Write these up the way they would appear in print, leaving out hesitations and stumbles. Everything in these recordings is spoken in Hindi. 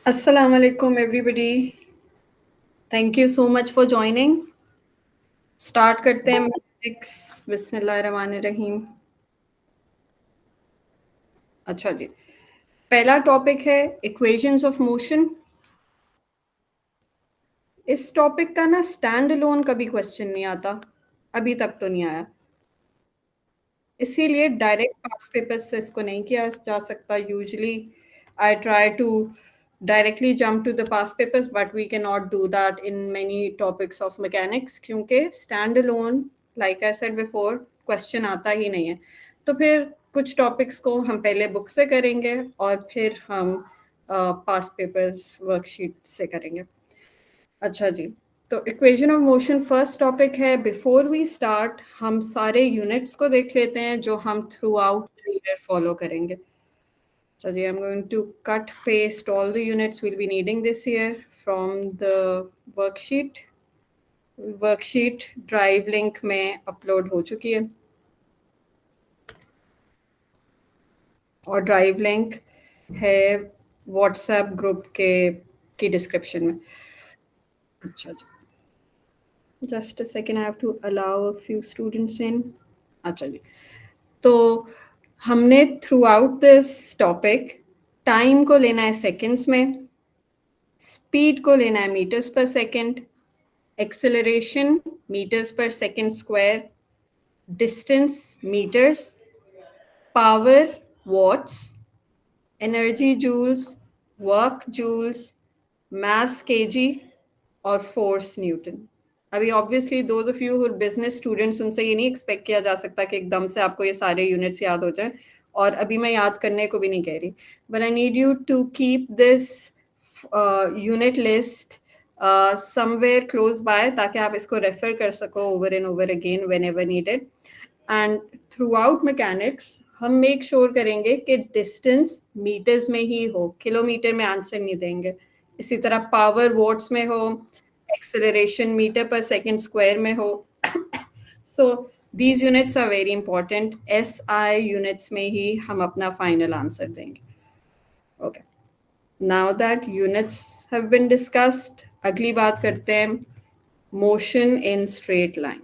Assalamu alaikum, everybody. Thank you so much for joining. Start करते हैं मैथमेटिक्स बिस्मिल्लाहिर्रहमानिर्रहीम। अच्छा जी, पहला टॉपिक है इक्वेशंस ऑफ मोशन। इस टॉपिक का ना स्टैंड अलोन कभी क्वेश्चन नहीं आता, अभी तक तो नहीं आया, इसीलिए डायरेक्ट पास पेपर्स से इसको नहीं किया जा सकता। Usually I try to directly jump to the past papers, but we cannot do that in many topics of mechanics क्योंकि standalone, like I said before, question आता ही नहीं है। तो फिर कुछ टॉपिक्स को हम पहले बुक से करेंगे और फिर हम पास्ट पेपर्स वर्कशीट से करेंगे। अच्छा जी, तो equation of motion first topic है। बिफोर वी स्टार्ट हम सारे यूनिट्स को देख लेते हैं जो हम through out the year follow करेंगे। So I'm going to cut paste all the units we'll be needing this year from the worksheet. Worksheet drive link में upload हो चुकी है और ड्राइव लिंक है व्हाट्सएप ग्रुप के की डिस्क्रिप्शन में। अच्छा जी, just a second, I have to allow a few students in. अच्छा जी, तो हमने throughout this topic time को लेना है सेकेंड्स में, स्पीड को लेना है metres per second, acceleration metres per second square, distance metres, power watts, energy joules, work joules, mass KG और फोर्स न्यूटन। अभी obviously those of you who are business students, उनसे ये नहीं एक्सपेक्ट किया जा सकता कि एकदम से आपको ये सारे यूनिट्स याद हो जाए, और अभी मैं याद करने को भी नहीं कह रही, but I need you to keep this unit list somewhere close by ताकि आप इसको रेफर कर सको over and over again whenever needed. And throughout mechanics हम मेक श्योर करेंगे कि डिस्टेंस मीटर्स में ही हो, किलोमीटर में आंसर नहीं देंगे। इसी तरह पावर वॉट्स में हो, acceleration metre per second square में हो। So these units are very important. SI units में ही हम अपना फाइनल आंसर देंगे। Okay, now that units have been discussed, अगली बात करते हैं मोशन इन स्ट्रेट लाइन।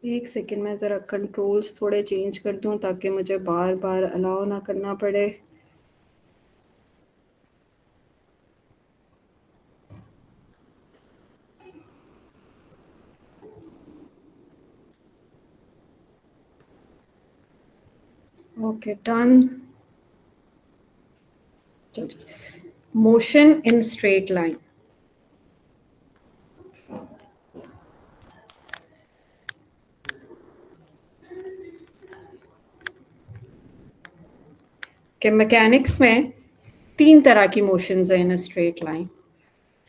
एक सेकेंड, मैं ज़रा कंट्रोल्स थोड़े चेंज कर दूं ताकि मुझे बार बार अलाउ ना करना पड़े। Okay, done. Motion in straight line. कि मैकेनिक्स में तीन तरह की मोशंस हैं in a straight line.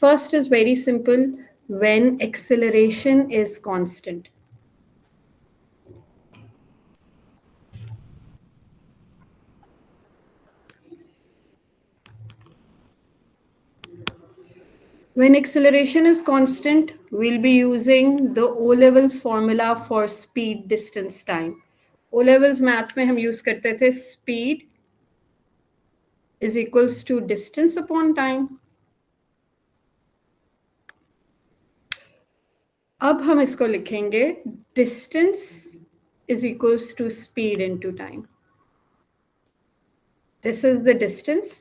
First is very simple, when acceleration is constant. When acceleration is constant, we'll be using the O levels formula for speed, distance, time. O levels maths में हम use करते थे speed is equals to distance upon time. अब हम इसको लिखेंगे distance is equals to speed into time. This is the distance.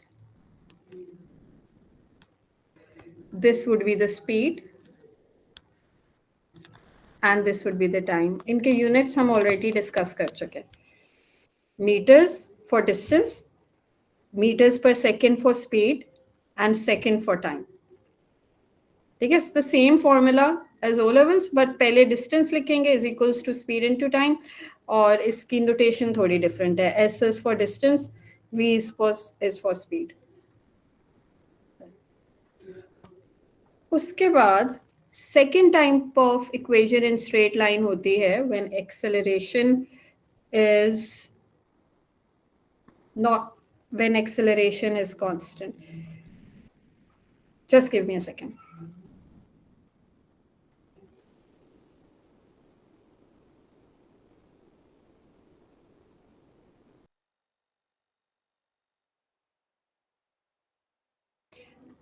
This would be the speed. And this would be the time. इनके units हम already discuss कर चुके हैं. Meters for distance, meters per second for speed, and second for time. ठीक है, it's the same formula as O levels, but पहले distance लिखेंगे is equals to speed into time, और इसकी notation थोड़ी different है. S is for distance, V is for speed. उसके बाद second type of equation in straight line होती है when acceleration is not, when acceleration is constant. Just give me a second.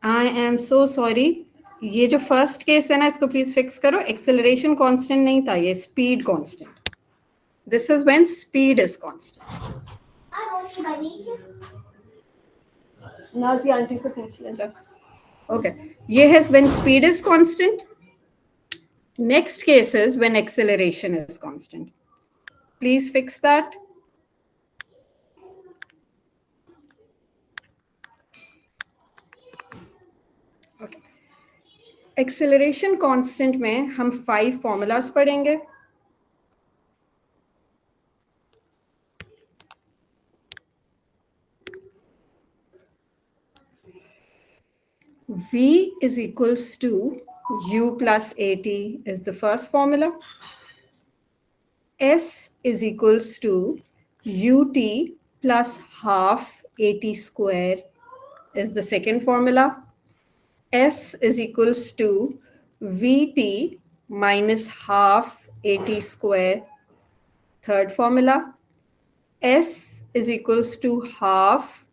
I am so sorry, ये जो फर्स्ट केस है ना, इसको प्लीज फिक्स करो. एक्सेलरेशन कांस्टेंट नहीं था, ये speed constant. This is when speed is constant. Nazi aunty से पूछ ले जा. ओके, ये है when speed is constant. Next case is when acceleration is constant. Please fix that. Acceleration constant में हम 5 फॉर्मूलाज पढ़ेंगे. V is equals to U plus AT is the first formula. S is equals to UT plus half AT square is the second formula. S is equals to VT minus half AT square, third formula. S is equals to half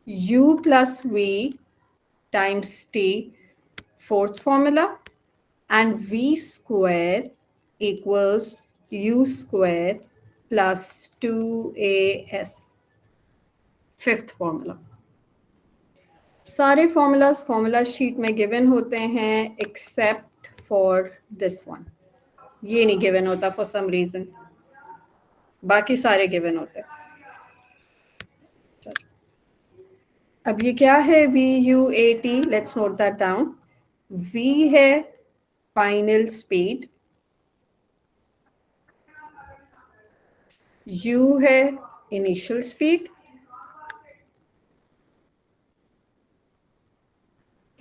U plus V times T, fourth formula. And V square equals U square plus 2AS, fifth formula. सारे formulas formula sheet में given होते हैं except for this one. ये नहीं given होता for some reason. बाकी सारे given होते हैं. अब ये क्या है VUAT? Let's note that down. V है final speed, U है initial speed,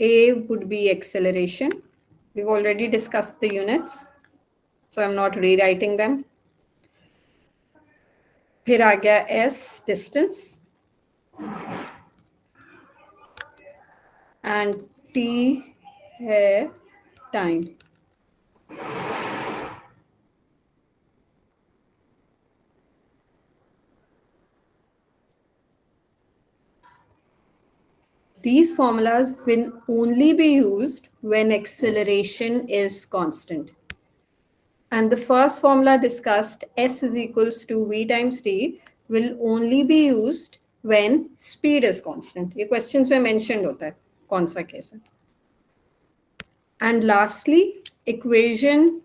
A would be acceleration. We've already discussed the units, so I'm not rewriting them. फिर आ गया S, distance, and T है time. These formulas will only be used when acceleration is constant. And the first formula discussed, S is equals to V times T, will only be used when speed is constant. ये questions में mentioned होता है कौन सा case है. And lastly, equation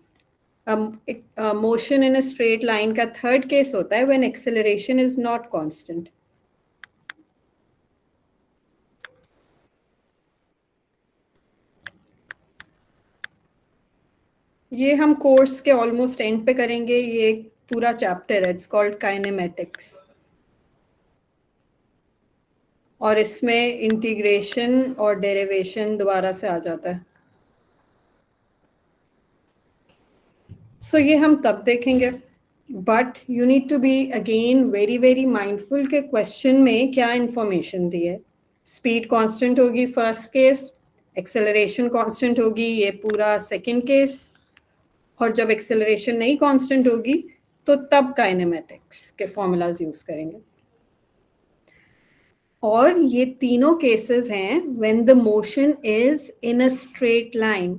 motion in a straight line का third case होता है when acceleration is not constant. ये हम कोर्स के ऑलमोस्ट एंड पे करेंगे. ये एक पूरा चैप्टर है, इट्स कॉल्ड काइनेमेटिक्स, और इसमें इंटीग्रेशन और डेरिवेशन दोबारा से आ जाता है. सो ये हम तब देखेंगे. But you need to be again very very mindful के क्वेश्चन में क्या इंफॉर्मेशन दी है. स्पीड कांस्टेंट होगी फर्स्ट केस, एक्सेलरेशन कांस्टेंट होगी ये पूरा सेकंड केस, और जब एक्सेलरेशन नहीं कांस्टेंट होगी तो तब काइनेमेटिक्स के फॉर्मूलाज यूज करेंगे. और ये तीनों केसेस हैं when the motion is in a straight line.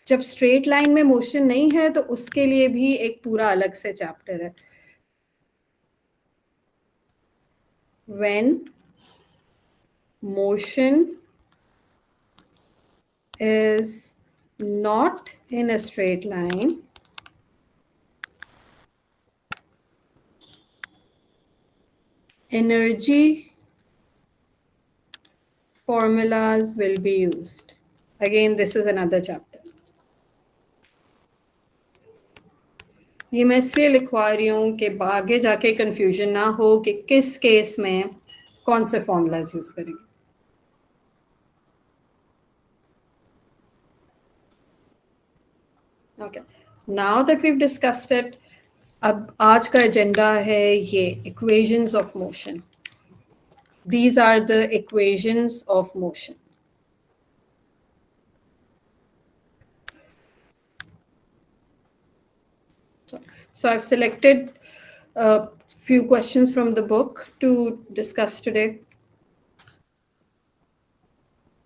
जब स्ट्रेट लाइन में मोशन नहीं है तो उसके लिए भी एक पूरा अलग से चैप्टर है. When motion is not in a straight line, energy formulas will be used. Again, this is another chapter. ये मैं इसलिए लिखवा रही हूँ कि आगे जाके कंफ्यूजन ना हो कि किस केस में कौन से फॉर्मूलाज यूज करेंगे. Okay, now that we've discussed it, अब आज का एजेंडा है ये equations of motion. These are the equations of motion. So I've selected a few questions from the book to discuss today.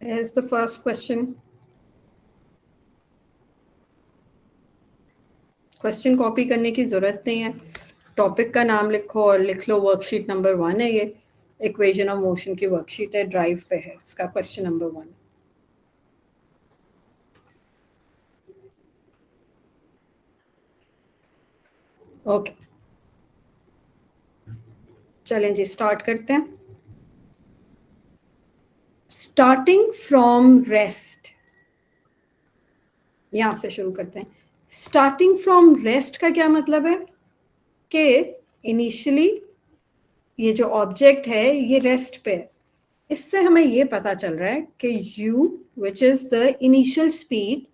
Here's the first question. Question copy करने की ज़रूरत नहीं है, टॉपिक का नाम लिखो और लिख लो वर्कशीट नंबर 1 है ये, इक्वेशन ऑफ मोशन की वर्कशीट है, ड्राइव पे है, इसका क्वेश्चन नंबर 1. ओके, चलें जी स्टार्ट करते हैं. स्टार्टिंग फ्रॉम रेस्ट, यहां से शुरू करते हैं. स्टार्टिंग फ्रॉम रेस्ट का क्या मतलब है कि इनिशियली ये जो ऑब्जेक्ट है ये रेस्ट पे है. इससे हमें ये पता चल रहा है कि u which is the initial speed,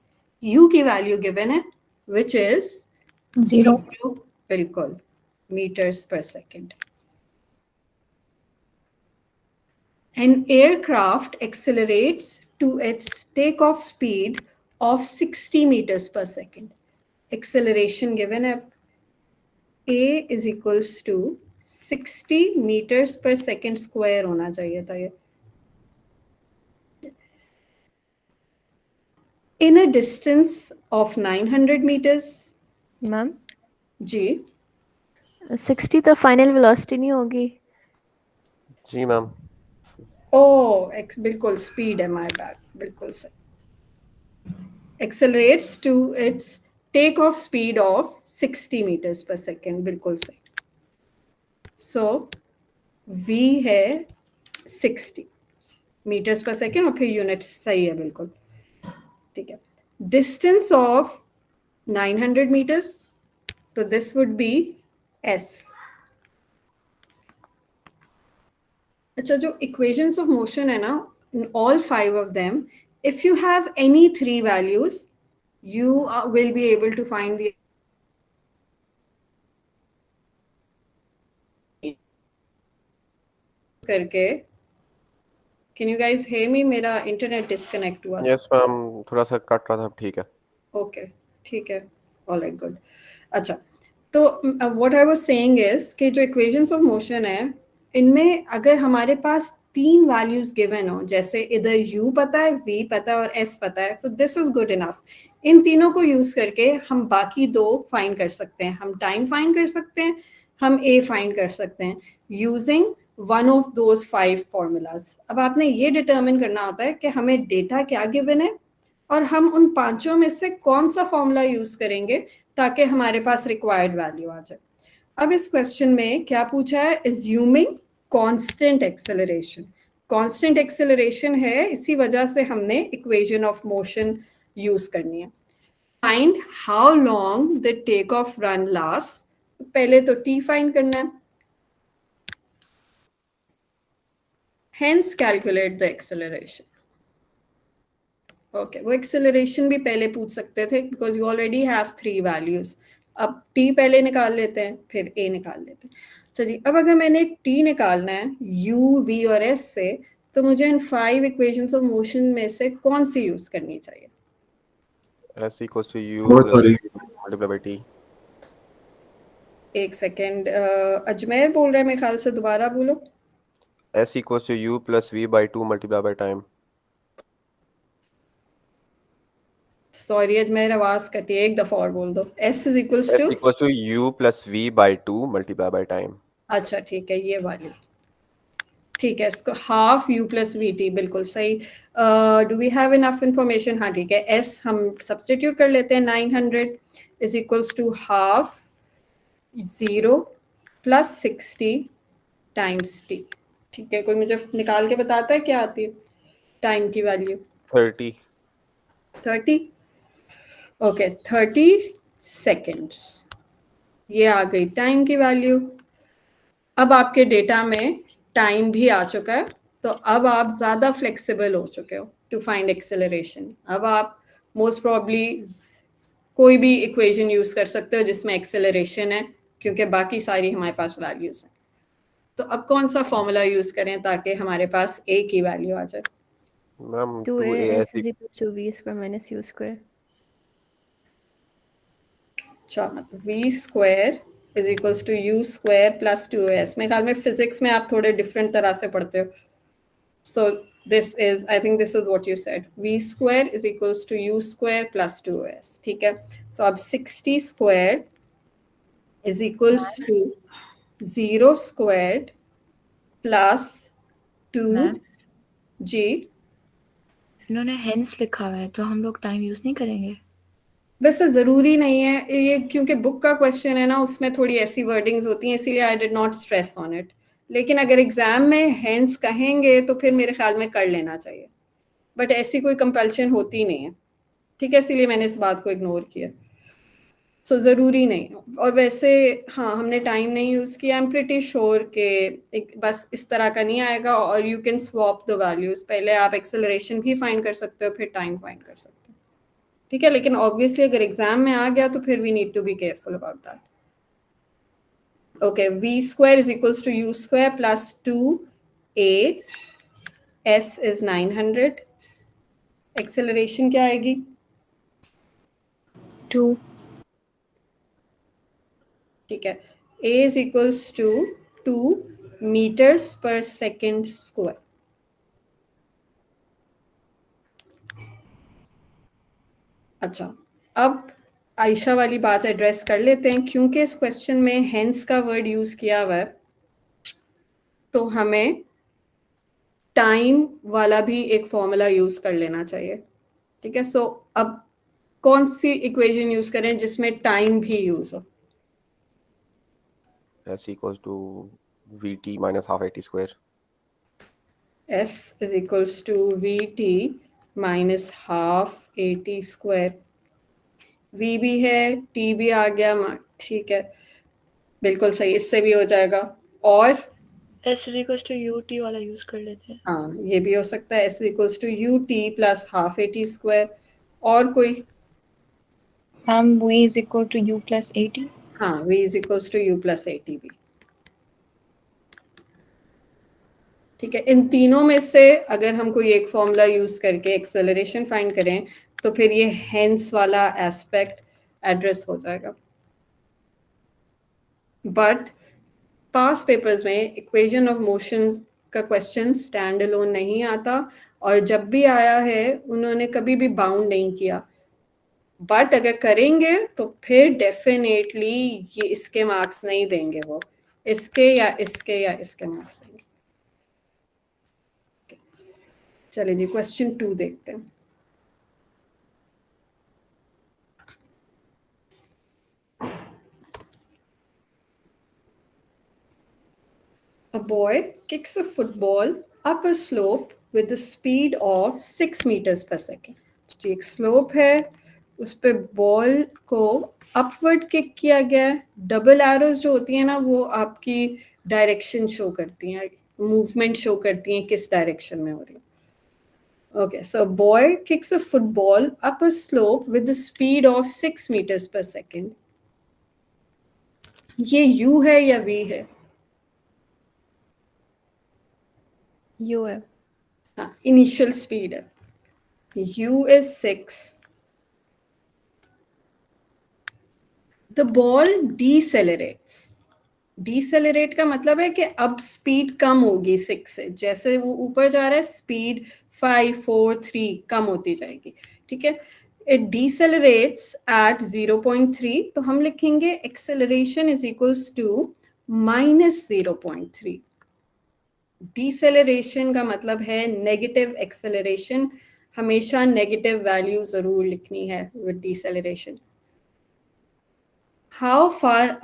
u की वैल्यू गिवन है विच इज 0. बिल्कुल meters per second. An aircraft accelerates to its takeoff speed of 60 meters per second. Acceleration given है a is equals to 60 meters per second square होना चाहिए था ये. In a distance of 900 meters. Ma'am जी 60 तो फाइनल वेलोसिटी नहीं होगी? जी मैम. बिल्कुल स्पीड है, माय बैड, बिल्कुल सही. Accelerates to its takeoff speed of 60 meters per second, बिल्कुल सही. So v है 60 meters per second और फिर यूनिट सही है बिल्कुल, ठीक है. Distance of 900 meters, तो this would be s. अच्छा, जो equations of motion है ना, in all 5 of them, if you have any 3 values, you will be able to find the करके. Can you guys hear me? मेरा इंटरनेट डिस्कनेक्ट हुआ. यस मैम, थोड़ा सा कट रहा था, ठीक है. ओके ठीक है, ऑल राइट गुड. अच्छा, तो what I was saying is कि जो इक्वेशंस ऑफ मोशन है इनमें अगर हमारे पास 3 वैल्यूज गिवन हो, जैसे इधर u पता है, v पता है और s पता है, so this is good enough. इन तीनों को यूज करके हम बाकी 2 फाइंड कर सकते हैं. हम टाइम फाइंड कर सकते हैं, हम a फाइंड कर सकते हैं using one of those 5 formulas. अब आपने ये डिटरमिन करना होता है कि हमें डेटा क्या गिवन है और हम उन 5 में से कौन सा फॉर्मूला यूज करेंगे ताकि हमारे पास रिक्वायर्ड वैल्यू आ जाए. अब इस क्वेश्चन में क्या पूछा है, assuming constant acceleration. Constant acceleration है, इसी वजह से हमने इक्वेशन ऑफ मोशन यूज करनी है. Find how long the take off run last. पहले तो t फाइंड करना है, hence calculate the acceleration. Okay, वो एक्सेलरेशन भी पहले पूछ सकते थे because you already have 3 values. अब t पहले निकाल लेते हैं, फिर a निकाल लेते हैं. चलिए, अब अगर मैंने t निकालना है u, v और s से, तो मुझे इन 5 इक्वेशंस ऑफ मोशन में से कौन सी यूज करनी चाहिए? s equals to u बहुत सारी. multiplied by t. एक सेकेंड, अजमेर बोल रहे हैं मेरे ख्याल से, दोबारा बोलो. s equals to u plus v by 2 multiplied by time. Sorry Ajmer, आवाज कटी है, एक दफा और बोल दो. s is equals s to, equals to u plus v by 2 multiplied by time. अच्छा ठीक है, ये वाली ठीक है. इसको half u plus v t, बिल्कुल सही. Do we have enough information? हाँ ठीक है, s हम सब्सटीट्यूट कर लेते हैं. 900 is equals to half 0 plus 60 times t. ठीक है, कोई मुझे निकाल के बताता है क्या आती है टाइम की वैल्यू? 30. 30. ओके, 30 सेकेंड्स, ये आ गई टाइम की वैल्यू. अब आपके डेटा में टाइम भी आ चुका है, तो अब आप ज़्यादा फ्लेक्सिबल हो चुके हो टू फाइंड एक्सेलरेशन. अब आप मोस्ट प्रॉब्ली कोई भी इक्वेशन यूज़ कर सकते हो जिसमें एक्सेलरेशन है, क्योंकि बाकी सारी हमारे पास वैल्यूज़ हैं. तो अब कौन सा फॉर्मूला यूज़ करें ताकि हमारे पास a की वैल्यू आ जाए? Ma'am 2as is equals to v square minus u square. अच्छा, v square is equals to u square plus 2s. मेरे ख्याल में फिजिक्स में आप थोड़े डिफरेंट तरह से पढ़ते हो. सो this is, I think this is what you said, v square is equals to u square plus 2s. ठीक है, so अब 60 squared is equals to 0 squared plus 2 ma'am g. इन्होंने हेंस लिखा हुआ है तो हम लोग टाइम यूज नहीं करेंगे. वैसे जरूरी नहीं है ये, क्योंकि बुक का क्वेश्चन है ना, उसमें थोड़ी ऐसी वर्डिंग्स होती हैं, इसीलिए I did not stress on it. लेकिन अगर एग्जाम में हेंस कहेंगे तो फिर मेरे ख्याल में कर लेना चाहिए, बट ऐसी कोई कंपल्शन होती नहीं है. ठीक है, इसीलिए मैंने इस बात को इग्नोर किया. सो ज़रूरी नहीं. और वैसे हाँ, हमने टाइम नहीं यूज़ किया. आई एम प्रिटी श्योर कि बस इस तरह का नहीं आएगा, और you can swap the values. पहले आप एक्सेलरेशन भी फाइंड कर सकते हो, फिर टाइम फाइंड कर सकते हो. ठीक है, लेकिन ऑब्वियसली अगर एग्जाम में आ गया तो फिर we need to be careful about that. Okay, v square is equals to u square plus 2a. s is 900. Acceleration क्या आएगी? 2. ठीक है, a is equals to 2 meters per second square. अच्छा, अब आयशा वाली बात एड्रेस कर लेते हैं. क्योंकि इस क्वेश्चन में हेंस का वर्ड यूज किया हुआ है, तो हमें टाइम वाला भी एक फॉर्मूला यूज कर लेना चाहिए. ठीक है, सो अब कौन सी इक्वेशन यूज करें जिसमें टाइम भी यूज हो? S equals to VT minus half AT square. s is equals to vt minus half at square. v भी है, t भी आ गया. ठीक है, बिल्कुल सही, इससे भी हो जाएगा. और s is equals to ut वाला यूज कर लेते हैं. हाँ, ये भी हो सकता है. s is equals to ut plus half at square. और कोई? Ma'am v is equal to u plus 80. हाँ, v is equals to u plus 80 भी. ठीक है, इन तीनों में से अगर हम कोई एक फॉर्मूला यूज करके एक्सेलरेशन फाइंड करें तो फिर ये हेंस वाला एस्पेक्ट एड्रेस हो जाएगा. बट पास पेपर्स में इक्वेशन ऑफ मोशन का क्वेश्चन स्टैंड अलोन नहीं आता, और जब भी आया है उन्होंने कभी भी बाउंड नहीं किया. बट अगर करेंगे तो फिर डेफिनेटली ये इसके मार्क्स नहीं देंगे, वो इसके या इसके या इसके मार्क्स देंगे. चलिए जी, क्वेश्चन 2 देखते हैं. A boy kicks a football up a slope with a speed of 6 meters per second. जी, एक स्लोप है, उस पे बॉल को अपवर्ड किक किया गया. डबल एरोज जो होती है ना, वो आपकी डायरेक्शन शो करती हैं, मूवमेंट शो करती हैं किस डायरेक्शन में हो रही है. Okay, so boy kicks a football up a slope with the speed of 6 meters per second. ये u है या v है? u है. हाँ, इनिशियल स्पीड है. u is 6. The ball decelerates. Decelerate का मतलब है कि अब स्पीड कम होगी 6 से. जैसे वो ऊपर जा रहा है, स्पीड 5, 4, 3 कम होती जाएगी. ठीक है, इट डिसेलरेट्स एट 0.3. तो हम लिखेंगे acceleration is equals to -0.3. Deceleration का मतलब है नेगेटिव एक्सेलरेशन. हमेशा नेगेटिव वैल्यू जरूर लिखनी है with deceleration. How far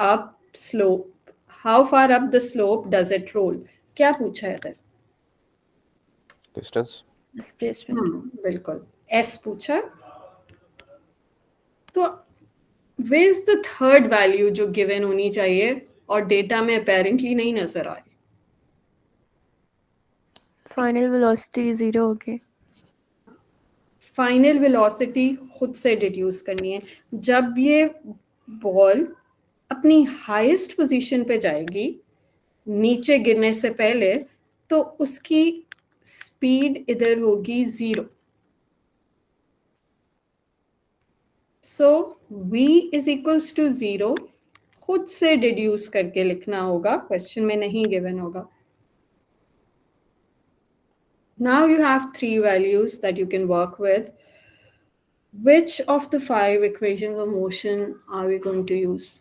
up the slope does it roll? क्या पूछा है इधर? Distance. डिस्प्लेसमेंट. बिल्कुल, s पूछा. तो way is the third value जो गिवन होनी चाहिए और डेटा में अपेरेंटली नहीं नजर आई? फाइनल वेलोसिटी 0 हो गई. फाइनल वेलोसिटी खुद से डिड्यूस करनी है. जब ये बॉल अपनी हाईएस्ट पोजीशन पे जाएगी नीचे गिरने से पहले, तो उसकी स्पीड इधर होगी 0. सो v इज इक्वल्स टू 0 खुद से डिड्यूस करके लिखना होगा, क्वेश्चन में नहीं गिवन होगा. Now you have three values that you can work with. Which of the five equations of motion are we going to use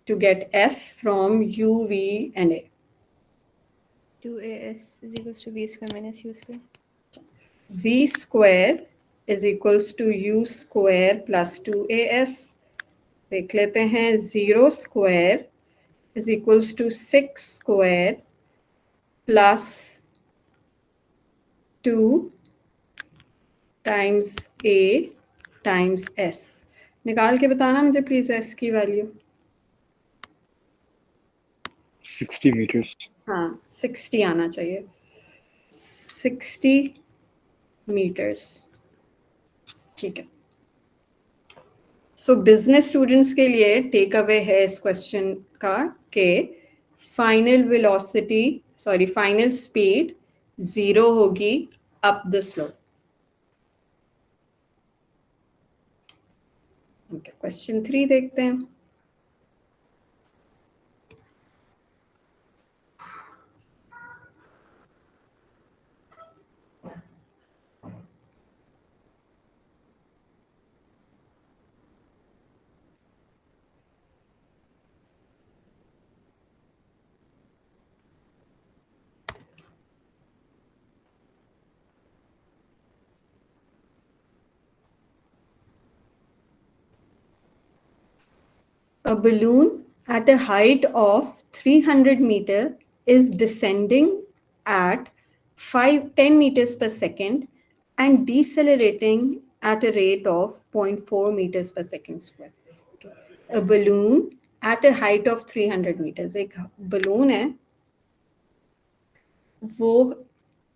to get S from U, V, and A? 2as is equals to v square minus u square. V square is equals to U square plus 2AS. देख लेते हैं 0 square is equals to 6 square plus 2 times A times S. निकाल के बताना मुझे प्लीज S की वैल्यू. 60 meters. हाँ 60 आना चाहिए. 60 meters. ठीक है. सो बिजनेस स्टूडेंट्स के लिए टेक अवे है इस क्वेश्चन का कि फाइनल वेलोसिटी फाइनल स्पीड 0 होगी अप द स्लोप. क्वेश्चन 3 देखते हैं. A balloon at a height of 300 meter is descending at 10 meters per second and decelerating at a rate of 0.4 meters per second square. A balloon at a height of 300 meters. एक balloon है, वो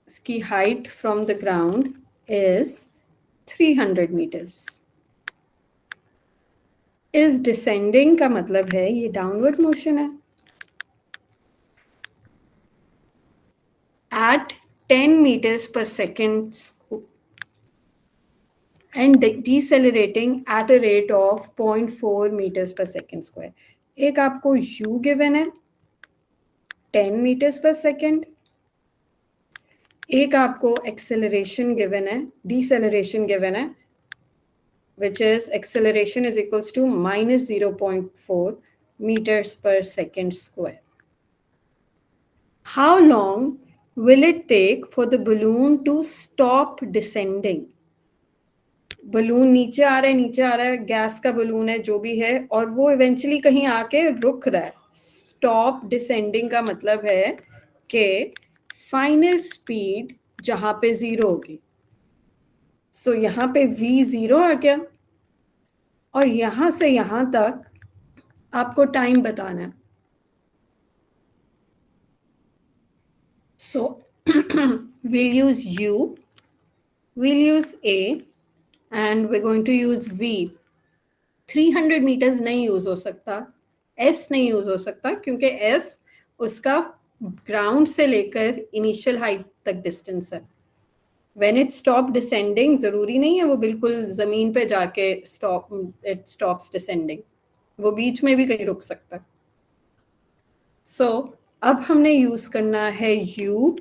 इसकी height from the ground is 300 meters. इस डिसेंडिंग का मतलब है ये डाउनवर्ड मोशन है. At 10 meters per second and decelerating at a rate of 0.4 meters per second square. एक आपको u गिवन है 10 meters per second. एक आपको एक्सेलरेशन गिवन है, डिसेलरेशन गिवन है, which is acceleration is equals to minus 0.4 meters per second square. How long will it take for the balloon to stop descending? Balloon नीचे आ रहा है, गैस का बलून है जो भी है, और वो इवेंचुअली कहीं आके रुक रहा है. स्टॉप डिसेंडिंग का मतलब है कि फाइनल स्पीड जहां पे 0 होगी. सो यहाँ पे v 0 आ गया और यहां से यहां तक आपको टाइम बताना है. सो we'll use u, we'll use a, and we're going to use v. 300 meters नहीं यूज हो सकता, s नहीं यूज हो सकता, क्योंकि s उसका ग्राउंड से लेकर इनिशियल हाइट तक डिस्टेंस है. When it stop descending, जरूरी नहीं है वो बिल्कुल जमीन पे जाके it stops descending. वो बीच में भी कहीं रुक सकता है. So अब हमने यूज करना है u,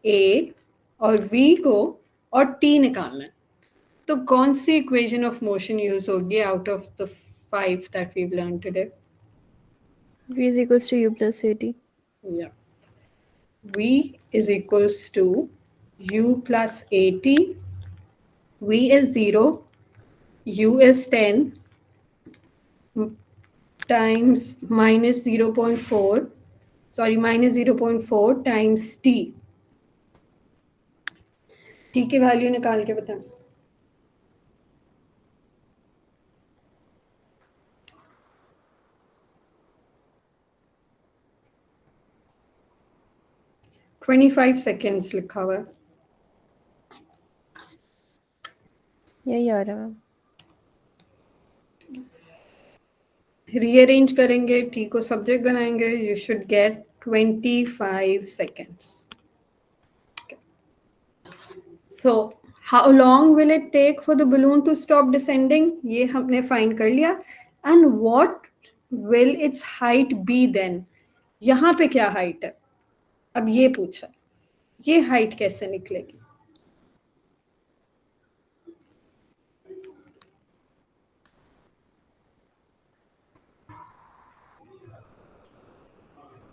a और v को और t निकालना है. तो कौन सी इक्वेशन ऑफ मोशन यूज होगी out of the 5 that we've learned today? v is equals to u plus at. Yeah. V is equals to u plus at. V is 0, u is 10 times minus 0.4, minus 0.4 times t. t की वैल्यू निकाल के बताएं. $25 seconds लिखा हुआ है. यही आ रहा है. रीअरेंज करेंगे, t को सब्जेक्ट बनाएंगे, you should get 25 seconds. So how long will it take for the balloon to stop descending? ये हमने फाइंड कर लिया. And what will its height be then? यहाँ पे क्या हाइट है अब ये पूछा. ये हाइट कैसे निकलेगी?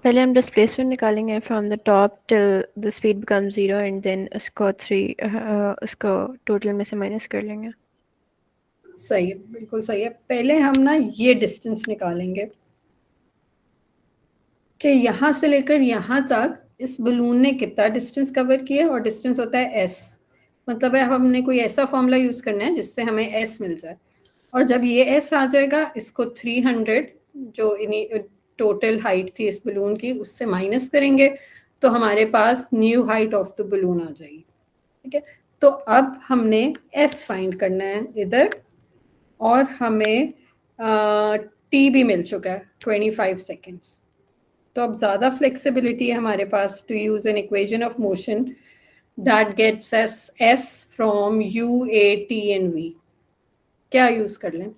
पहले हम डिस्प्लेसमेंट निकालेंगे from the top till the speed become 0 and then उसको टोटल में से माइनस कर लेंगे। सही है, बिल्कुल सही है। पहले हम ना ये डिस्टेंस निकालेंगे कि यहाँ से लेकर यहाँ तक इस बलून ने कितना डिस्टेंस कवर किया, और डिस्टेंस होता है एस। मतलब है हमने कोई ऐसा फॉर्मूला यूज करना है जिससे हमें एस मिल जाए, और जब ये एस आ जाएगा इसको 300 जो टोटल हाइट थी इस बलून की उससे माइनस करेंगे तो हमारे पास new height of the balloon आ जाएगी। ठीक है, तो अब हमने एस फाइंड करना है इधर, और हमें टी भी मिल चुका है 25 सेकेंड्स। तो अब ज़्यादा फ्लेक्सिबिलिटी है हमारे पास to use an equation of motion that gets S S from U A T and V. क्या यूज कर लें?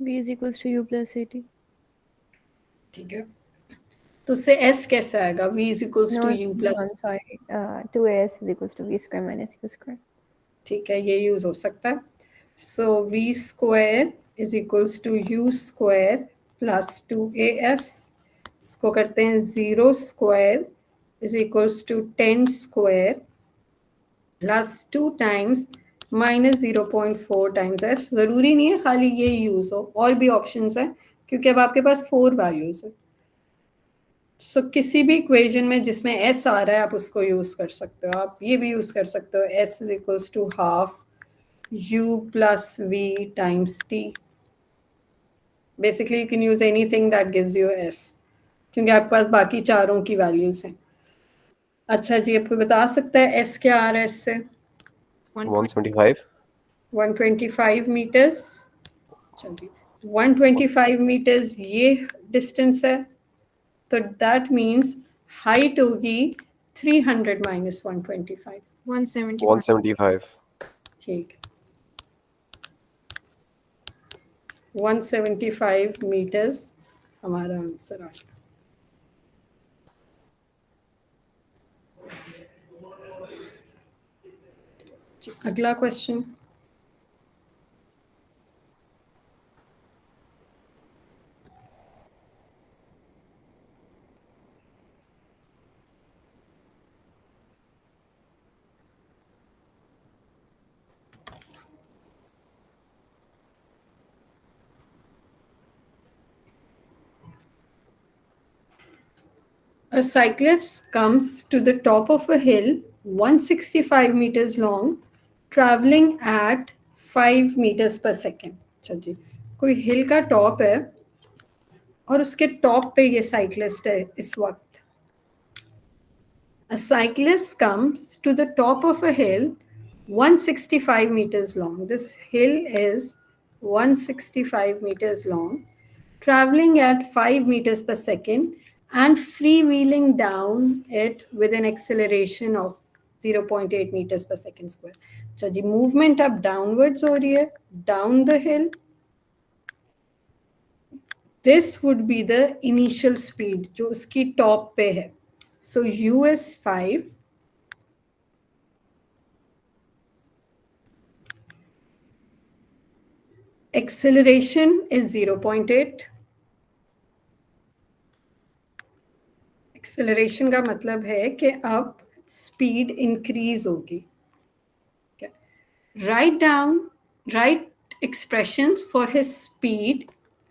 v is equals to u plus at। ठीक है, तो उससे एस कैसे आएगा? v is equals No, to u no, plus. I'm sorry. 2as is equals to v square minus u square. ठीक है, ये यूज हो सकता है। So v square is equals to u square plus 2as। इसको करते हैं 0 square is equals to 10 square plus 2 times minus 0.4 times s. ज़रूरी नहीं है खाली ये यूज़ हो, और भी ऑप्शंस हैं क्योंकि अब आपके पास 4 वैल्यूज़ है। सो किसी भी इक्वेशन में जिसमें एस आ रहा है आप उसको यूज़ कर सकते हो। आप ये भी यूज़ कर सकते हो, s is equals to half u plus v times t. Basically you can use anything that gives you s, क्योंकि आपके पास बाकी चारों की वैल्यूज हैं। अच्छा जी, आपको बता सकता है एस क्या आ रहा है इससे? 175। 125 मीटर्स। अच्छा जी, 125 मीटर्स ये डिस्टेंस है, तो दैट मीन्स हाइट होगी 300 माइनस 125। 175। ठीक है, 175 मीटर्स हमारा आंसर आ गया। अगला question. A cyclist comes to the top of a hill 165 meters long, traveling at 5 meters per second. अच्छा जी, कोई हिल का टॉप है और उसके टॉप पे ये साइकिलिस्ट है इस वक्त। A cyclist comes to the top of a hill 165 meters long. This hill is 165 meters long, traveling at 5 meters per second and freewheeling down it with an acceleration of 0.8 meters per second square. अच्छा जी, मूवमेंट अब डाउनवर्ड्स हो रही है, down the hill. This would be the initial speed जो उसकी टॉप पे है। सो u is 5, acceleration is 0.8। Acceleration का मतलब है कि अब स्पीड इंक्रीज होगी। Right expressions for his speed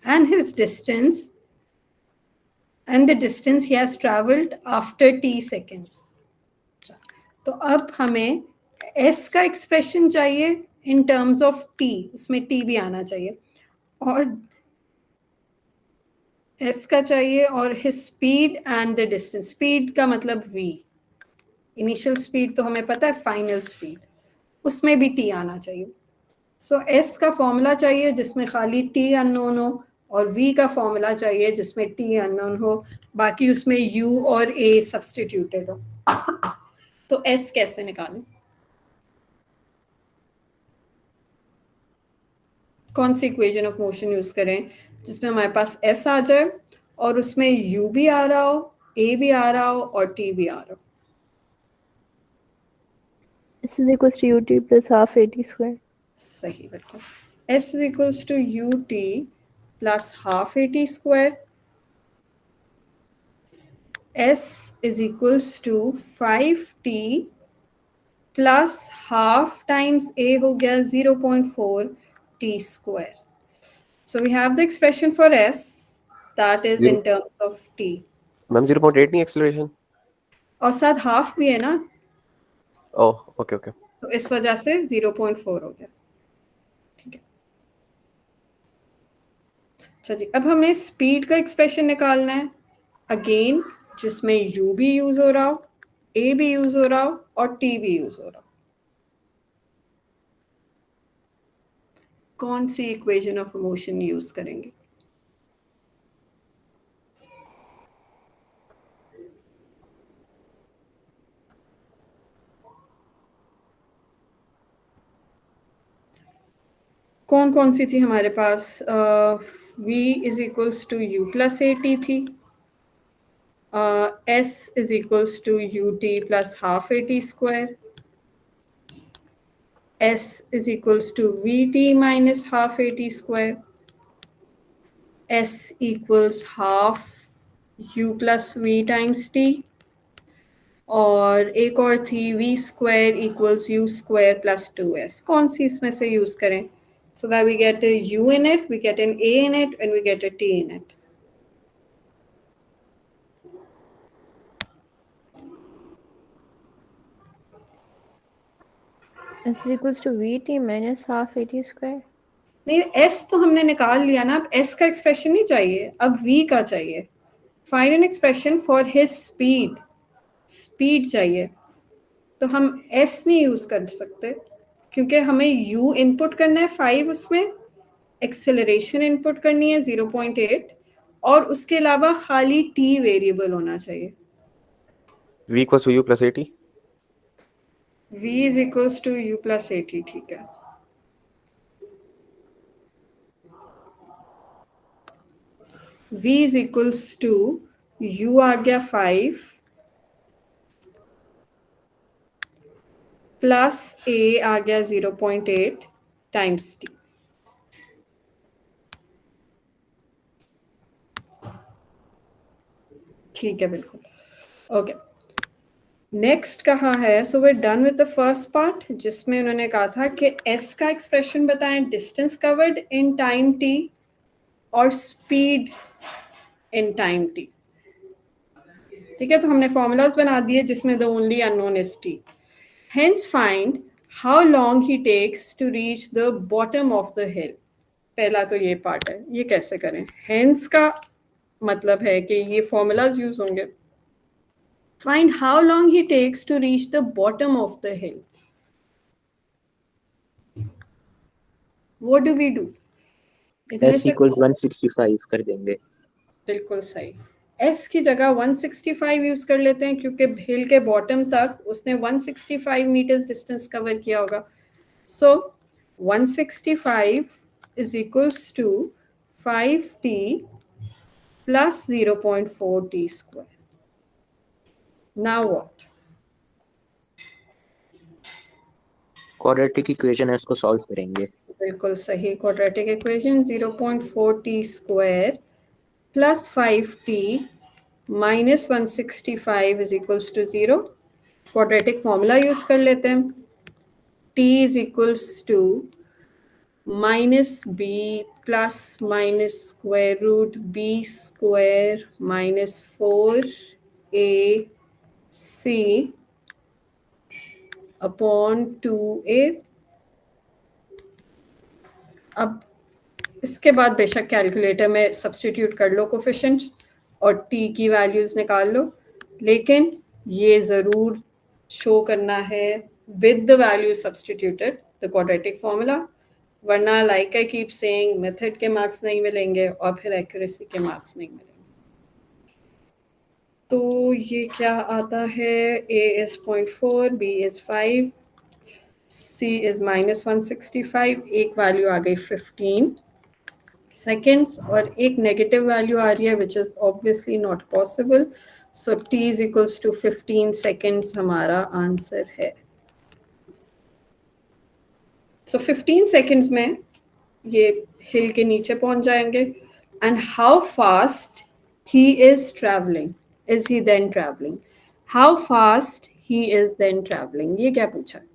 and his distance and the distance he has traveled after t seconds। तो अब हमें s का एक्सप्रेशन चाहिए इन टर्म्स ऑफ t, उसमें t भी आना चाहिए, और s का चाहिए, और his speed and the distance। Speed का मतलब v, इनिशियल स्पीड तो हमें पता है, फाइनल स्पीड, उसमें भी t आना चाहिए। सो s का फॉर्मूला चाहिए जिसमें खाली t अननोन हो, और v का फॉर्मूला चाहिए जिसमें t अननोन हो, बाकी उसमें u और a सब्स्टिट्यूटेड हो। तो s कैसे निकालें? कौन सी इक्वेशन ऑफ मोशन यूज करें जिसमें हमारे पास s आ जाए और उसमें u भी आ रहा हो, a भी आ रहा हो और t भी आ रहा हो। S is equals to ut plus half at square. सही, बिल्कुल। s is equals to ut plus half at square. s is equals to 5t plus half times a हो गया 0.4 t square. So we have the expression for s that is in terms of t. Ma'am 0.8 नहीं एक्सेलरेशन? और साथ हाफ भी है ना, ओह ओके ओके। तो इस वजह से 0.4 हो गया। ठीक है, अच्छा जी, अब हमें स्पीड का एक्सप्रेशन निकालना है, अगेन जिसमें u भी यूज हो रहा हो, a भी यूज हो रहा हो और t भी यूज हो रहा हो। कौन सी इक्वेशन ऑफ मोशन यूज करेंगे? कौन कौन सी थी हमारे पास? v is equals to u plus a t थी, s is equals to u t plus half a t square, s is equals to vt minus half at square, s equals half u plus v times t, और एक और थी v square equals u square plus 2s। कौन सी इसमें से यूज करें? So that we get a u in it, we get an a in it, and we get a t in it. S is equals to vt minus half at square. नहीं, s तो हमने निकाल लिया ना, अब s का एक्सप्रेशन नहीं चाहिए, अब v का चाहिए। Find N expression for his speed, speed चाहिए, तो हम s नहीं यूज कर सकते क्योंकि हमें u इनपुट करना है 5, उसमें एक्सेलरेशन इनपुट करनी है 0.8, और उसके अलावा खाली t वेरिएबल होना चाहिए। v equals to u plus 80। v is equals to u plus 80, ठीक है। v is equals to u आ गया 5 प्लस a आ गया 0.8 टाइम्स t। ठीक है, बिल्कुल। ओके, नेक्स्ट कहा है, so we done with the first part, जिसमें उन्होंने कहा था कि s का एक्सप्रेशन बताएं, distance covered in time t और स्पीड इन टाइम t। ठीक है, तो हमने फॉर्मूलाज बना दिए जिसमें the only unknown is t। Hence find how long he takes to reach the bottom of the hill. पहला तो ये पार्ट है, ये कैसे करें? हेंस का मतलब है कि ये फॉर्मूलाज यूज होंगे। Find how long he takes to reach the bottom of the hill. What do we do? s equals 165 कर देंगे। बिल्कुल सही, s की जगह 165 यूज कर लेते हैं क्योंकि हिल के बॉटम तक उसने 165 मीटर्स डिस्टेंस कवर किया होगा। So 165 is equals to 5t plus 0.4 t square. Now what? Quadratic equation है, उसको सॉल्व करेंगे। बिल्कुल सही, quadratic equation 0.4 t square plus 5t minus 165 is equals to 0। Quadratic formula use कर लेते हैं, t is equals to minus b plus minus square root b square minus 4ac upon 2a। अब इसके बाद बेशक कैलकुलेटर में सब्स्टिट्यूट कर लो कोफिशिएंट्स और t की वैल्यूज निकाल लो, लेकिन ये ज़रूर शो करना है with the value substituted the quadratic formula, वरना like I keep saying method के मार्क्स नहीं मिलेंगे और फिर एक्यूरेसी के मार्क्स नहीं मिलेंगे। तो ये क्या आता है? a is 0.4, b is 5, c is minus 165, एक वैल्यू आ गई 15, seconds और एक नेगेटिव वैल्यू आ रही है which is obviously not possible. So t is equals to 15 seconds हमारा आंसर है. सो 15 सेकेंड्स में ये हिल के नीचे पहुंच जाएंगे. And how fast he is travelling, is he then travelling, how fast he is then travelling, ये क्या पूछा है?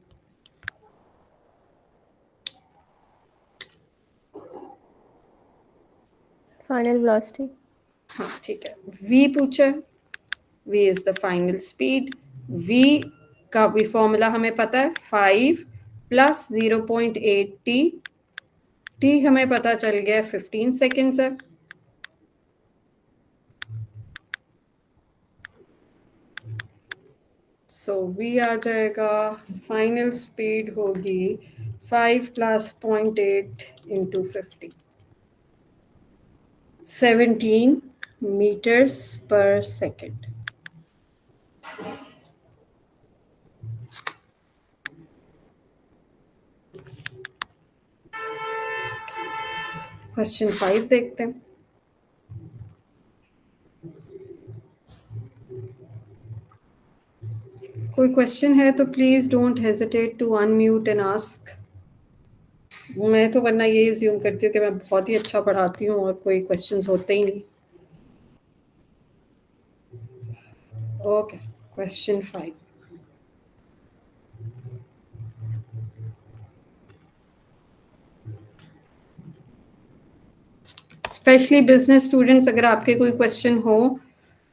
Final velocity. हाँ ठीक है. v पूछा है. v is the final speed. v का भी फॉर्मूला हमें पता है 5 प्लस 0.8 t. t हमें पता चल गया 15 सेकेंड्स है. सो v आ जाएगा, फाइनल स्पीड होगी 5 plus 0.8 into 50, 17 meters per second. Question 5 देखते हैं. कोई क्वेश्चन है तो please don't hesitate to unmute and ask. मैं तो वरना ये अज्यूम करती हूँ कि मैं बहुत ही अच्छा पढ़ाती हूँ और कोई क्वेश्चंस होते ही नहीं. Okay, question 5. Specially business students, अगर आपके कोई क्वेश्चन हो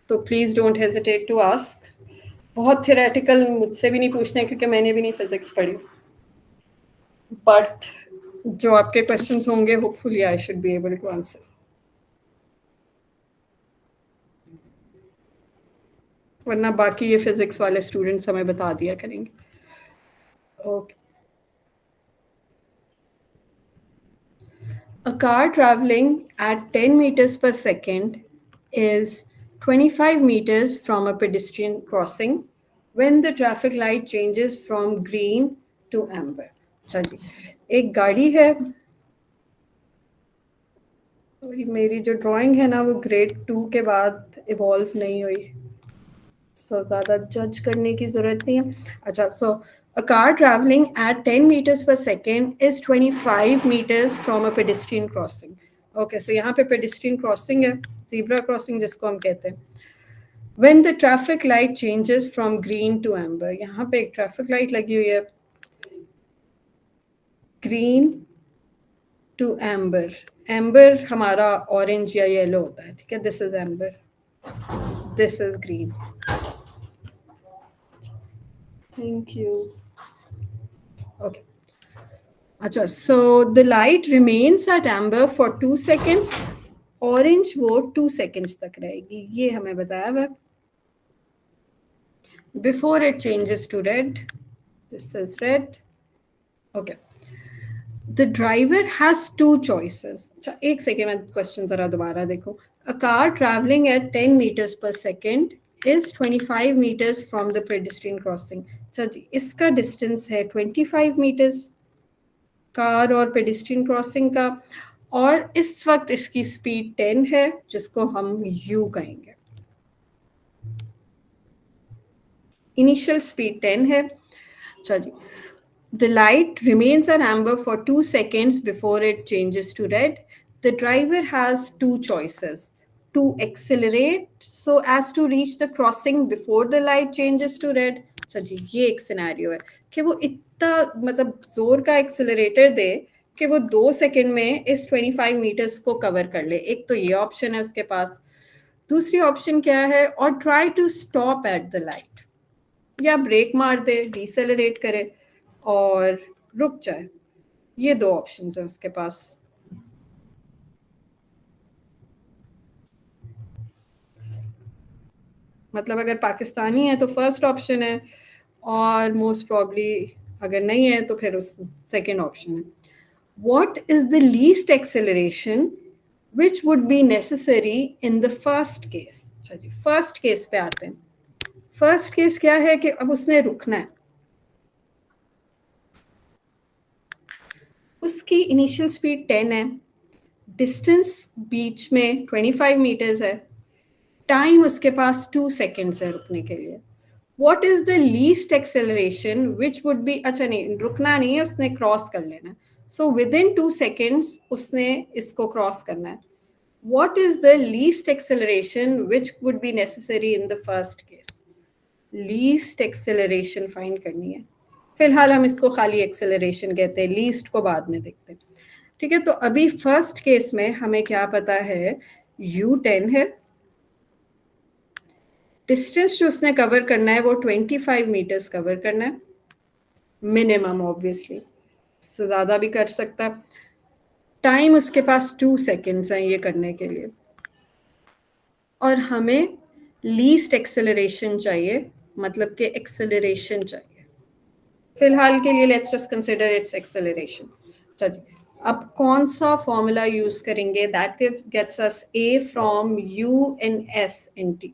तो please don't hesitate to ask. बहुत थियोरेटिकल मुझसे भी नहीं पूछना है क्योंकि मैंने भी नहीं फिजिक्स पढ़ी. बट जो आपके क्वेश्चंस होंगे hopefully I should be able to answer. वरना बाकी ये फिजिक्स वाले स्टूडेंट्स हमें बता दिया करेंगे. Okay. A car traveling at 10 meters per second is 25 meters from a pedestrian crossing when the traffic light changes from green to amber. चलिए, एक गाड़ी है. और मेरी जो ड्राइंग है ना वो ग्रेड 2 के बाद इवॉल्व नहीं हुई, सो ज़्यादा जज करने की ज़रूरत नहीं है. अच्छा, सो a car traveling at 10 meters per second is 25 meters from a pedestrian crossing. Okay, so यहाँ पे pedestrian crossing है, zebra crossing जिसको हम कहते हैं. When the traffic light changes from green to amber, यहाँ पे एक traffic light लगी हुई है, green to amber. Amber हमारा orange या yellow होता है, ठीक है. This is amber, this is green. Thank you. Okay. अच्छा, so the light remains at amber for 2 seconds. Orange वो 2 seconds तक रहेगी, ये हमें बताया हुआ. Before it changes to red, this is red. Okay. The driver has 2 choices. अच्छा, एक सेकेंड में क्वेश्चन जरा दोबारा देखो. A car traveling at 10 meters per second is 25 meters from the pedestrian crossing. अच्छा जी, इसका डिस्टेंस है 25 meters कार और पेडिस्ट्रियन क्रॉसिंग का, और इस वक्त इसकी स्पीड 10 है जिसको हम u कहेंगे. इनिशियल स्पीड 10 है. अच्छा जी. The light remains at amber for 2 seconds before it changes to red. The driver has 2 choices: to accelerate so as to reach the crossing before the light changes to red. अच्छा जी, ये एक सिनेरियो है कि वो इतना मतलब जोर का एक्सेलरेटर दे कि वो 2 सेकंड में इस 25 मीटर्स को कवर कर ले. एक तो ये ऑप्शन है उसके पास. दूसरी ऑप्शन क्या है? और try to stop at the light, या ब्रेक मार दे, डिसेलरेट करे और रुक जाए. ये 2 ऑप्शंस हैं उसके पास. मतलब अगर पाकिस्तानी है तो फर्स्ट ऑप्शन है, और मोस्ट प्रॉब्ली अगर नहीं है तो फिर उस सेकेंड ऑप्शन है. What is the least acceleration which would be necessary in the first case? अच्छा जी, फर्स्ट केस पे आते हैं. फर्स्ट केस क्या है कि अब उसने रुकना है. उसकी इनिशियल स्पीड 10 है, डिस्टेंस बीच में 25 मीटर्स है, टाइम उसके पास 2 सेकेंड्स है रुकने के लिए. What is the least acceleration which would be, अच्छा नहीं, रुकना नहीं है, उसने क्रॉस कर लेना है. So within 2 seconds उसने इसको क्रॉस करना है. What is the least acceleration which would be necessary in the first case? Least acceleration find करनी है. फिलहाल हम इसको खाली acceleration कहते हैं, least को बाद में देखते हैं. ठीक है, तो अभी फर्स्ट केस में हमें क्या पता है, u10 है, डिस्टेंस जो उसने कवर करना है वो 25 मीटर्स कवर करना है मिनिमम, ऑब्वियसली उससे ज़्यादा भी कर सकता है. टाइम उसके पास 2 सेकेंड्स हैं ये करने के लिए, और हमें लीस्ट एक्सेलरेशन चाहिए, मतलब कि एक्सेलरेशन चाहिए. फिलहाल के लिए let's just consider it's acceleration. चलिए, अब कौन सा फॉर्मूला यूज करेंगे, that gets us a from u and s in t.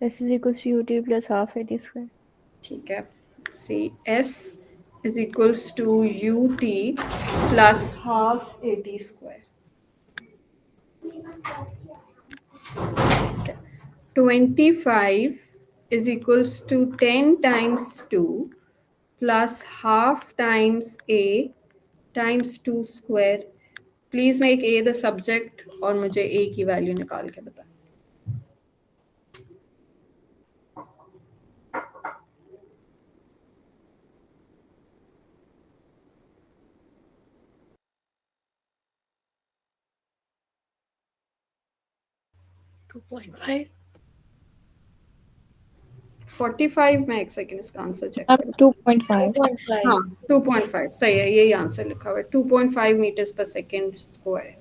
S is equals to ut plus half at square. ठीक है, सी s is equals to ut plus half at square. Okay. 25 is equals to 10 times 2 plus half times a times 2 square. Please make a the subject और मुझे a की वैल्यू निकाल के बताएं. $2.5. 45 में एक सेकेंड इसका आंसर चेक अब करो. 2.5. हाँ 2.5 सही है, यही आंसर लिखा हुआ है, 2.5 मीटर्स पर सेकेंड स्क्वायर.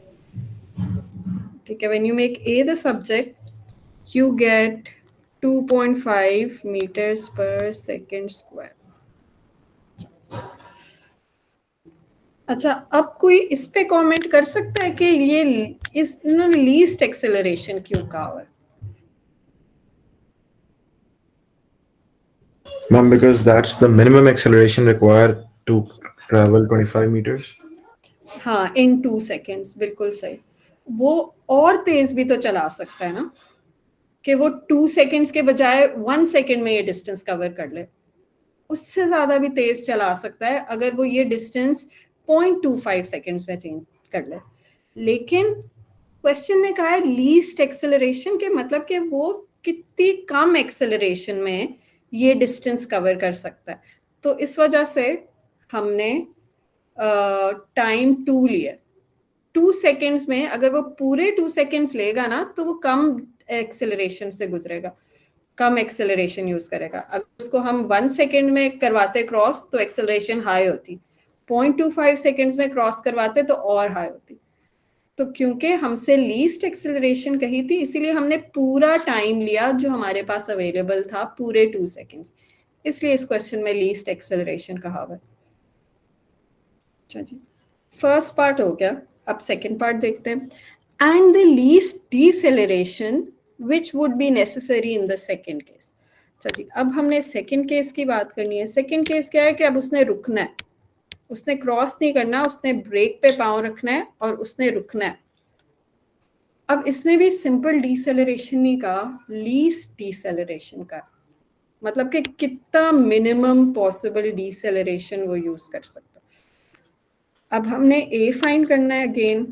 ठीक है, when you make a the subject you get 2.5 meters per second square. अच्छा, अब कोई इस पे कमेंट कर सकता है कि ये इस इन्होंने लीस्ट एक्सेलरेशन क्यों कहा हुआ है? Ma'am, because that's the minimum acceleration required to travel 25 meters. हाँ, इन 2 seconds, बिल्कुल सही. वो और तेज भी तो चला सकता है ना, कि वो 2 seconds के बजाय 1 second में ये डिस्टेंस कवर कर ले. उससे ज्यादा भी तेज चला सकता है अगर वो ये डिस्टेंस 0.25 seconds में चेंज कर ले. लेकिन क्वेश्चन ने कहा है लीस्ट एक्सेलरेशन, के मतलब कि वो कितनी कम एक्सेलरेशन में ये डिस्टेंस कवर कर सकता है. तो इस वजह से हमने टाइम 2 लिया. 2 seconds में अगर वो पूरे 2 seconds लेगा ना तो वो कम एक्सेलरेशन से गुजरेगा, कम एक्सेलरेशन यूज करेगा. अगर उसको हम 1 second में करवाते क्रॉस तो एक्सेलरेशन हाई होती, 0.25 seconds में क्रॉस करवाते तो और हाई होती. तो क्योंकि हमसे लीस्ट एक्सेलरेशन कही थी, इसीलिए हमने पूरा टाइम लिया जो हमारे पास अवेलेबल था, पूरे 2 seconds. इसलिए इस क्वेश्चन में लीस्ट एक्सेलरेशन कहा हुआ है. चलिए, फर्स्ट पार्ट हो गया, अब सेकंड पार्ट देखते हैं. And the least deceleration which would be necessary in the second case. चलिए, अब हमने सेकंड केस की बात करनी है. सेकंड केस क्या है कि अब उसने रुकना है, उसने क्रॉस नहीं करना, उसने ब्रेक पे पाँव रखना है और उसने रुकना है. अब इसमें भी सिंपल डिसेलरेशन नहीं का, लीस्ट डिसेलरेशन का, मतलब कि कितना मिनिमम पॉसिबल डिसेलरेशन वो यूज कर सकता. अब हमने a फाइंड करना है. अगेन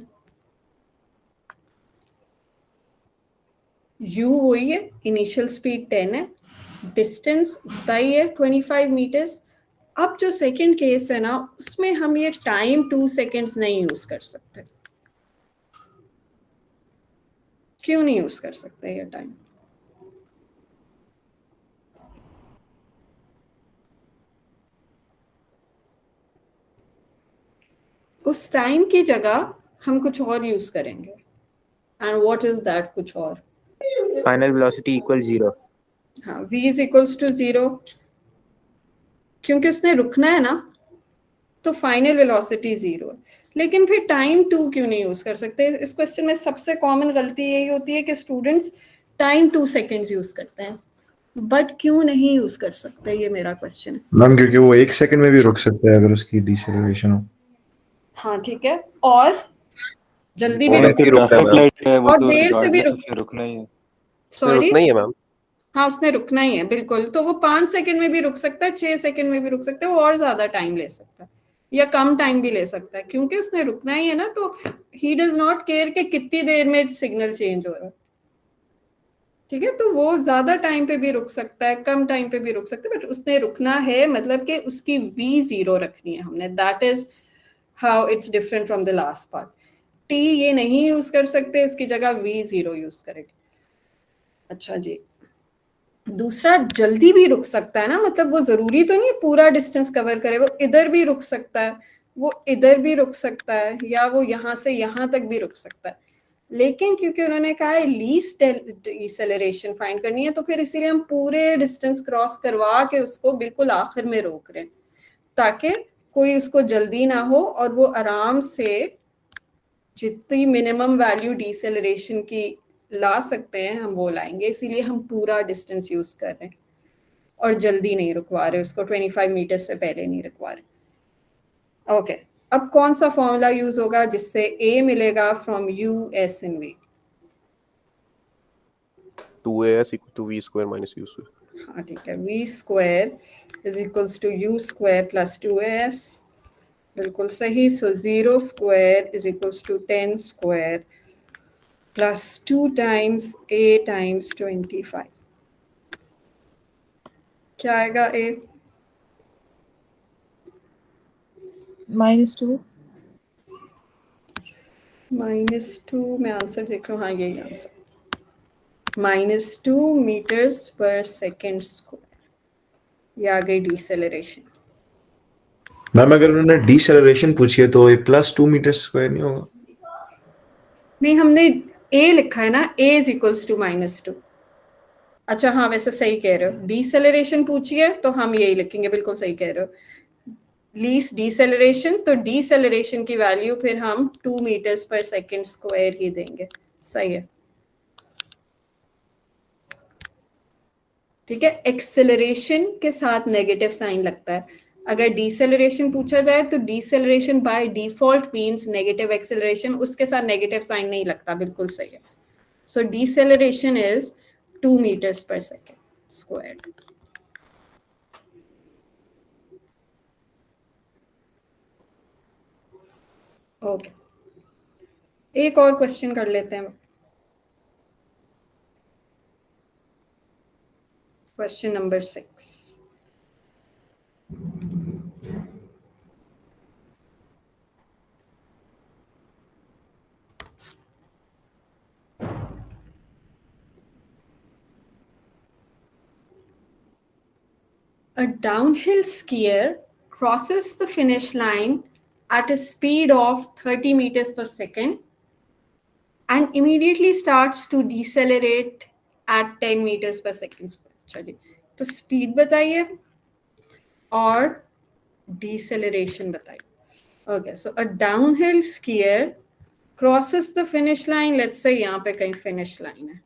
u वही है, इनिशियल स्पीड 10 है, डिस्टेंस उतना ही है 25 मीटर्स. अब जो सेकंड केस है ना, उसमें हम ये टाइम 2 seconds नहीं यूज कर सकते. क्यों नहीं यूज कर सकते ये टाइम? उस टाइम की जगह हम कुछ और यूज करेंगे. एंड व्हाट इज दैट कुछ और? Final velocity equals 0. हाँ, v is equals to 0, क्योंकि उसने रुकना है ना, तो फाइनल वेलोसिटी 0 है. लेकिन फिर टाइम 2 क्यों नहीं यूज कर सकते? इस क्वेश्चन में सबसे कॉमन गलती यही होती है कि स्टूडेंट्स टाइम 2 seconds यूज करते हैं. बट क्यों नहीं यूज कर सकते, ये मेरा क्वेश्चन है। मैम क्योंकि वो 1 सेकंड में भी रुक सकता है अगर उसकी डिसेलरेशन हो। हाँ ठीक है, और जल्दी भी और रुक ऐसे ही फिर सकता रुकता है ट्रैफिक मैम। लाइट है वो और तो देर से भी रिगार्डलेस रुक, उससे रुकना ही है। उसने सॉरी, रुकना ही है मैम। हाँ उसने रुकना ही है बिल्कुल। तो वो 5 सेकंड में भी रुक सकता है, 6 सेकंड में भी रुक सकता है, वो और ज्यादा टाइम ले सकता है या कम टाइम भी ले सकता है, क्योंकि उसने रुकना ही है ना। तो ही डज नॉट केयर कि कितनी देर में सिग्नल चेंज हो रहा है, ठीक है। तो वो ज्यादा टाइम पे भी रुक सकता है, कम टाइम पे भी रुक सकता है, बट उसने रुकना है, मतलब कि उसकी v0 रखनी है हमने। That is how it's different from the last part. t ये नहीं यूज कर सकते, इसकी जगह v0 यूज करेंगे। अच्छा जी, दूसरा जल्दी भी रुक सकता है ना, मतलब वो जरूरी तो नहीं पूरा डिस्टेंस कवर करे, वो इधर भी रुक सकता है, वो इधर भी रुक सकता है, या वो यहाँ से यहाँ तक भी रुक सकता है। लेकिन क्योंकि उन्होंने कहा है लीस्ट डिसेलरेशन फाइंड करनी है, तो फिर इसीलिए हम पूरे डिस्टेंस क्रॉस करवा के उसको बिल्कुल आखिर में रोक रहे हैं, ताकि कोई उसको जल्दी ना हो और वो आराम से जितनी मिनिमम वैल्यू डिसेलरेशन की ला सकते हैं हम वो लाएंगे। इसीलिए हम पूरा डिस्टेंस यूज कर रहे हैं और जल्दी नहीं रुकवा रहे उसको, 25 मीटर से पहले नहीं रुकवा रहे। ओके, अब कौन सा फॉर्मूला यूज होगा जिससे a मिलेगा from u, s and v? 2as equal to v square minus u square। हाँ ठीक है, v square is equals to u square plus 2as, बिल्कुल सही। So 0 square is equals to 10 square plus 2 times a times 25। क्या आएगा a? -2. -2 मैं आंसर देख रहा हूँ, हाँ यही answer, -2 metres per second square. ये आ गई डिसेलरेशन। मैम अगर उन्होंने डिसेलरेशन पूछी है तो ये +2 मीटर स्क्वायर नहीं होगा? नहीं, हमने a लिखा है ना, a इज इक्वल्स टू -2। अच्छा हाँ, वैसे सही कह रहे हो, डिसेलरेशन पूछी है तो हम यही लिखेंगे, बिल्कुल सही कह रहे हो। लीस्ट डिसेलरेशन, तो डिसेलरेशन की वैल्यू फिर हम 2 मीटर्स पर सेकेंड स्क्वायर ही देंगे। सही है, ठीक है। एक्सेलरेशन के साथ नेगेटिव साइन लगता है। अगर डिसेलरेशन पूछा जाए तो deceleration by default means negative acceleration, उसके साथ नेगेटिव साइन नहीं लगता, बिल्कुल सही है। सो deceleration is 2 metres per second square. Okay, एक और क्वेश्चन कर लेते हैं। Question number 6। A downhill skier crosses the finish line at a speed of 30 meters per second and immediately starts to decelerate at 10 meters per second. अच्छा जी, तो स्पीड बताइए और deceleration बताइए। Okay, so a downhill skier crosses the finish line, let's say यहाँ पे कहीं finish line है,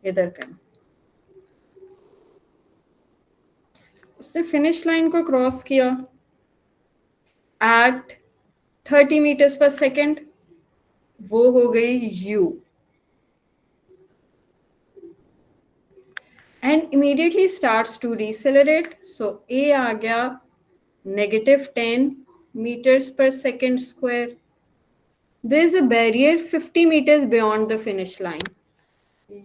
इधर कहीं। उसने फिनिश लाइन को क्रॉस किया एट 30 मीटर्स पर सेकेंड, वो हो गई u, and immediately starts to decelerate. So a आ गया -10 meters per second square. There is a barrier 50 meters beyond the finish line.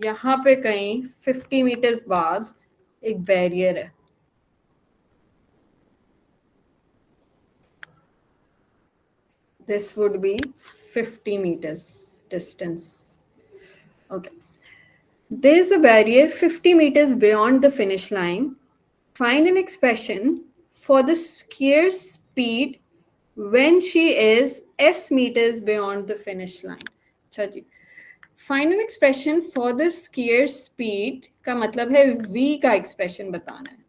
यहाँ पे कहीं 50 meters बाद एक बैरियर है। This would be 50 meters distance. Okay. There is a barrier 50 meters beyond the finish line. Find an expression for the skier's speed when she is s meters beyond the finish line. अच्छा जी, find an expression for the skier's speed का मतलब है v का एक्सप्रेशन बताना है।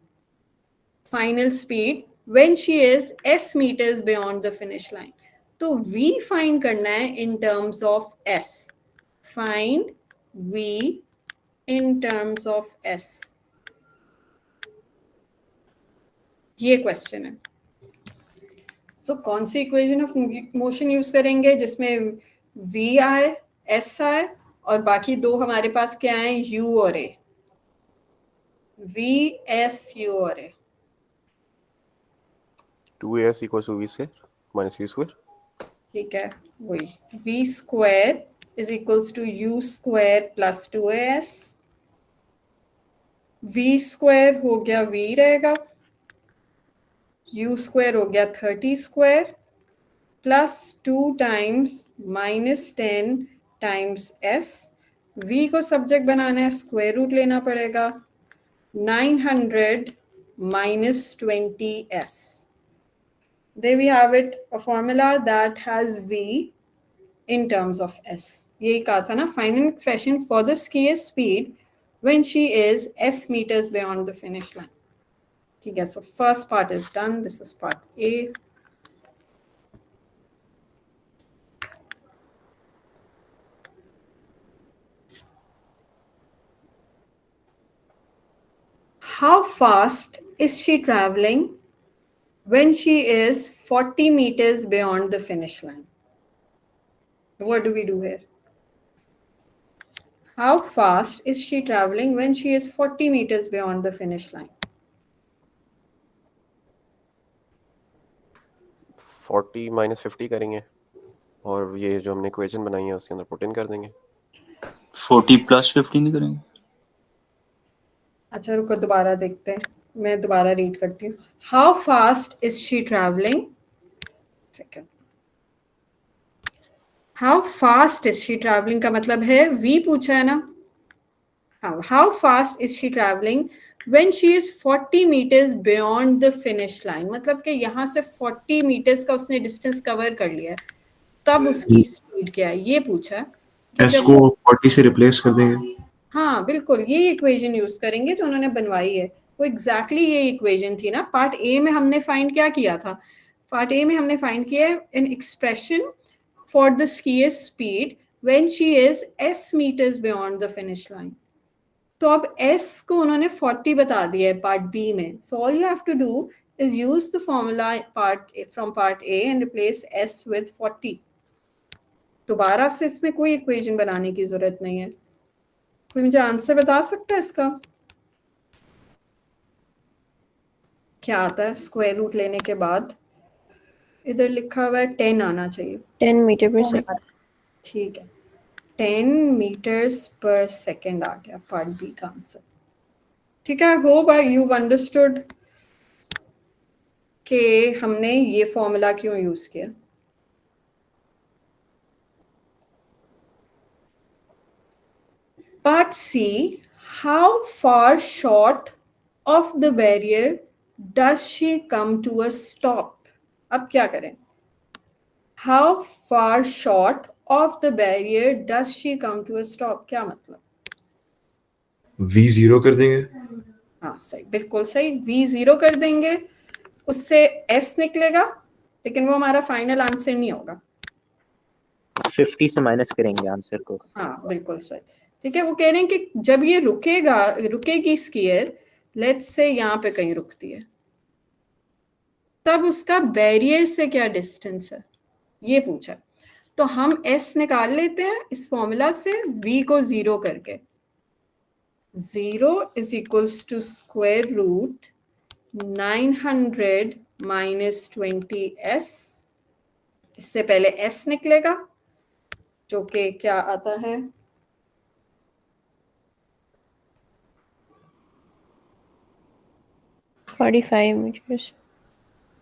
Final speed when she is s meters beyond the finish line. तो v फाइंड करना है in terms of s. Find v in terms of s. ये क्वेश्चन है। सो कौन सी इक्वेशन ऑफ मोशन यूज करेंगे जिसमें v आए, s आए और बाकी दो हमारे पास क्या आए, u और a। v, s, u और a। 2as equals to v square minus v square. ठीक है, वही v square is equals to u square plus 2as। v square हो गया v रहेगा, u स्क्वायर हो गया 30 square plus 2 times minus 10 times s। v को सब्जेक्ट बनाना है, स्क्वायर रूट लेना पड़ेगा, 900 minus 20s। There we have it, a formula that has v in terms of s। यही कहा था ना, find an expression for the skier's speed when she is s meters beyond the finish line। ठीक है, so first part is done, this is part A। How fast is she traveling when she is 40 meters beyond the finish line? What do we do here? How fast is she traveling when she is 40 meters beyond the finish line? 40 minus 50 करेंगे और ये जो हमने इक्वेशन बनाई है उसके अंदर पुट इन कर देंगे। 40 plus 50 नहीं करेंगे? अच्छा रुको, दोबारा देखते हैं, मैं दोबारा रीड करती हूँ। How fast is she traveling? Second. How fast is she traveling का मतलब है v पूछा है ना। How fast is she traveling when she is 40 meters beyond the finish line? मतलब कि यहाँ से 40 meters का उसने डिस्टेंस कवर कर लिया है, तब उसकी स्पीड क्या है ये पूछा है। s को 40 से रिप्लेस कर देंगे। हाँ बिल्कुल, ये इक्वेशन यूज करेंगे जो उन्होंने बनवाई है, वो एग्जैक्टली ये इक्वेशन थी ना। पार्ट ए में हमने फाइंड क्या किया था, पार्ट ए में हमने फाइंड किया an expression for the skier speed when she is s metres beyond the finish line. तो अब s को उन्होंने 40 बता दिया है पार्ट बी में। So all you have to do is use the formula from part a and replace s with 40। दोबारा से इसमें कोई इक्वेशन बनाने की जरूरत नहीं है। कोई मुझे आंसर बता सकता है इसका क्या आता है? स्क्वायर रूट लेने के बाद इधर लिखा हुआ है 10 आना चाहिए। 10 meter per second। ठीक है, 10 meters per second आ गया पार्ट बी का आंसर। ठीक है, होप यू अंडरस्टूड कि हमने ये फॉर्मूला क्यों यूज किया। Part C, how far short of the barrier does she come to a stop? अब क्या करें? How far short of the barrier does she come to a stop? क्या मतलब? v 0 कर देंगे। हाँ सही, बिल्कुल सही, v 0 कर देंगे, उससे s निकलेगा, लेकिन वो हमारा फाइनल आंसर नहीं होगा। 50 से माइनस करेंगे आंसर को। हाँ बिल्कुल सही। ठीक है, वो कह रहे हैं कि जब ये रुकेगी स्कीयर, लेट्स से यहाँ पे कहीं रुकती है, तब उसका बैरियर से क्या डिस्टेंस है ये पूछा। तो हम s निकाल लेते हैं इस फॉर्मूला से, v को 0 करके। 0 is equals to square root 900 minus 20s। इससे पहले s निकलेगा जो कि क्या आता है, $45 meters।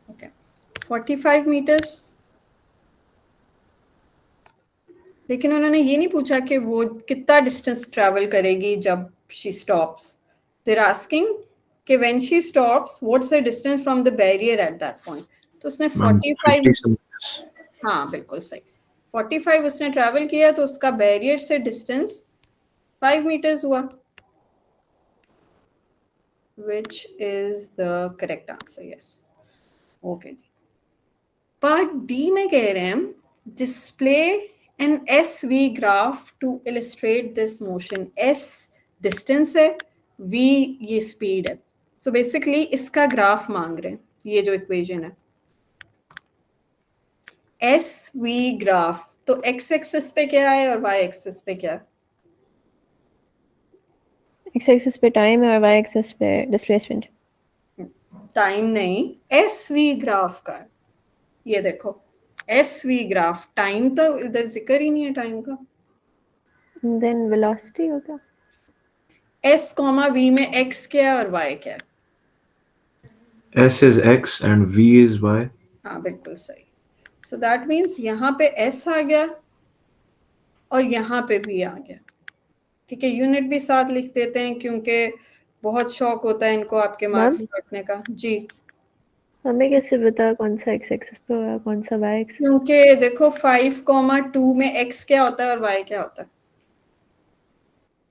Okay 45 metres. लेकिन उन्होंने ये नहीं पूछा कि वो कितना डिस्टेंस ट्रैवल करेगी जब शी स्टॉप्स। देयर आस्किंग कि when she stops what's the distance from the barrier at that point. तो उसने 45, हाँ बिल्कुल सही, 45 उसने ट्रैवल किया, तो उसका बैरियर से डिस्टेंस 5 मीटर्स हुआ, which is the correct answer, yes। okay, part D में कह रहे हैं display an SV graph to illustrate this motion। S distance है, V ये speed है, so basically इसका ग्राफ मांग रहे हैं। ये जो इक्वेशन है, एस वी ग्राफ, तो एक्स एक्सिस पे क्या है और वाई एक्सिस पे क्या है? एक्स एक्सिस पे टाइम है और वाई एक्सिस पे डिस्प्लेसमेंट। टाइम नहीं, एस वी ग्राफ का है। ये देखो एस वी ग्राफ, टाइम तो इधर जिक्र ही नहीं है टाइम का। देन वेलोसिटी होगा। एस कॉमा वी में एक्स क्या है और वाई क्या है? S is X and V is Y. हाँ बिल्कुल सही। सो दैट मीन्स यहाँ पे एस आ गया और यहाँ पे वी आ गया। ठीक है, यूनिट भी साथ लिख देते हैं क्योंकि बहुत शौक होता है इनको आपके मार्क्स काटने का। जी, हमें कैसे पता कौन सा एक्स एक्सिस पे होगा कौन सा वाई एक्सिस? क्योंकि देखो 5,2 में एक्स क्या होता है और वाई क्या होता है?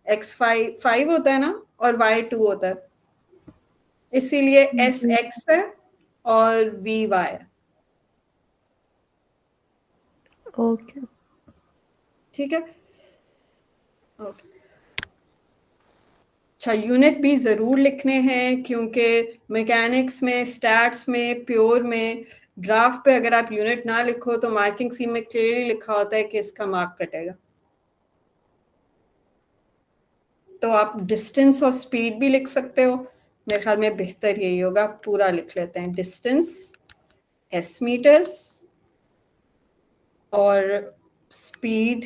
एक्स 5 होता है ना और वाई 2 होता है, इसीलिए एस एक्स है और वी वाई है। ओके। ठीक है, ओके। अच्छा, यूनिट भी ज़रूर लिखने हैं क्योंकि मैकेनिक्स में, स्टैट्स में, प्योर में, ग्राफ पे अगर आप यूनिट ना लिखो तो मार्किंग स्कीम में क्लियरली लिखा होता है कि इसका मार्क कटेगा। तो आप डिस्टेंस और स्पीड भी लिख सकते हो, मेरे ख्याल में बेहतर यही होगा। पूरा लिख लेते हैं, डिस्टेंस एस मीटर्स और speed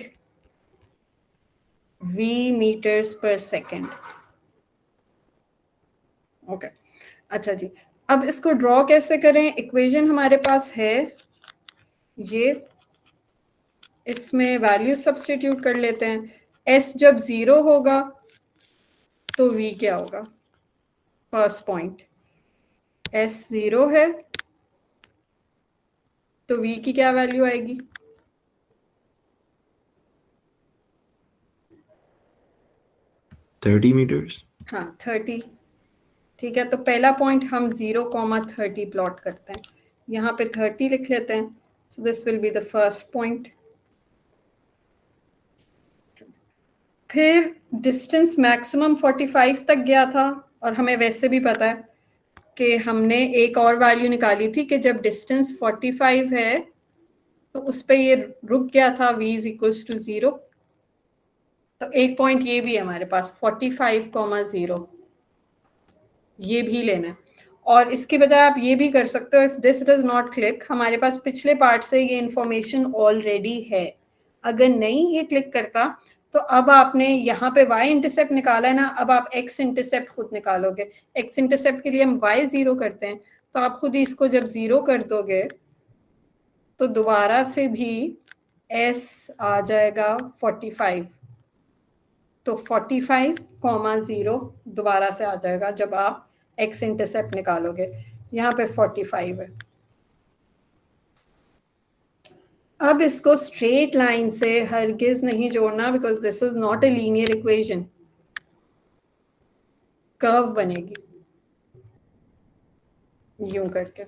we metres per second. Okay, अच्छा जी, अब इसको ड्रॉ कैसे करें? इक्वेशन हमारे पास है ये, इसमें वैल्यू सब्स्टिट्यूट कर लेते हैं। एस जब 0 होगा तो वी क्या होगा? फर्स्ट पॉइंट एस 0 है तो वी की क्या वैल्यू आएगी? $30 meters. हाँ 30। ठीक है, तो पहला पॉइंट हम 0,30 प्लॉट करते हैं, यहाँ पे 30 लिख लेते हैं। So this will be the first point. फिर डिस्टेंस मैक्सिमम 45 तक गया था और हमें वैसे भी पता है कि हमने एक और वैल्यू निकाली थी कि जब डिस्टेंस 45 है तो उस पे ये रुक गया था, v इज इक्वल्स टू 0। तो एक पॉइंट ये भी है हमारे पास 45,0, ये भी लेना है। और इसके बजाय आप ये भी कर सकते हो, if this does not click, हमारे पास पिछले पार्ट से ये इंफॉर्मेशन ऑलरेडी है। अगर नहीं ये क्लिक करता तो अब आपने यहाँ पे y इंटरसेप्ट निकाला है ना, अब आप x इंटरसेप्ट खुद निकालोगे। x इंटरसेप्ट के लिए हम y 0 करते हैं, तो आप खुद ही इसको जब 0 कर दोगे तो दोबारा से भी s आ जाएगा 45। तो 45,0 दोबारा से आ जाएगा जब आप x इंटरसेप्ट निकालोगे। यहाँ पे 45 है। अब इसको स्ट्रेट लाइन से हरगिज नहीं जोड़ना, because this is not a linear equation, curve बनेगी यूं करके।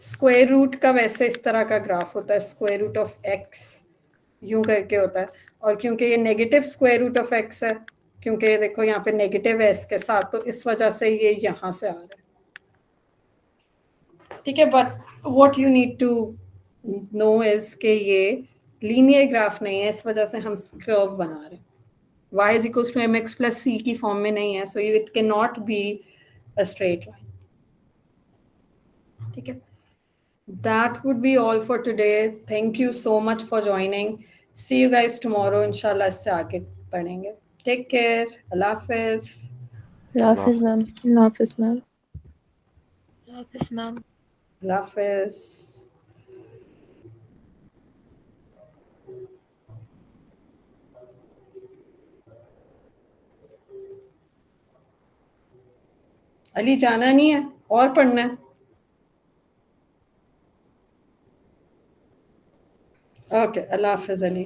स्क्वायर रूट का वैसे इस तरह का ग्राफ होता है, स्क्वायर रूट ऑफ x यूं करके होता है। और क्योंकि ये negative square root of x है, क्योंकि देखो यहाँ पे नेगेटिव है इसके साथ, तो इस वजह से ये यहाँ से आ रहा है। ठीक है, but what you need to know is कि ये लीनियर ग्राफ नहीं है, इस वजह से हम कर्व बना रहे हैं। y is equals to mx plus c की फॉर्म में नहीं है, so it can not be a straight line. ठीक है, that would be all for today. Thank you so much for joining. See you guys tomorrow. Inshallah इससे आगे पढ़ेंगे। Take care. Allah Hafiz. हाफिज ma'am. Hafiz, ma'am. Office ma'am. Allah Hafiz. Ali जाना नहीं है और पढ़ना है? Okay. Allah Hafiz Ali.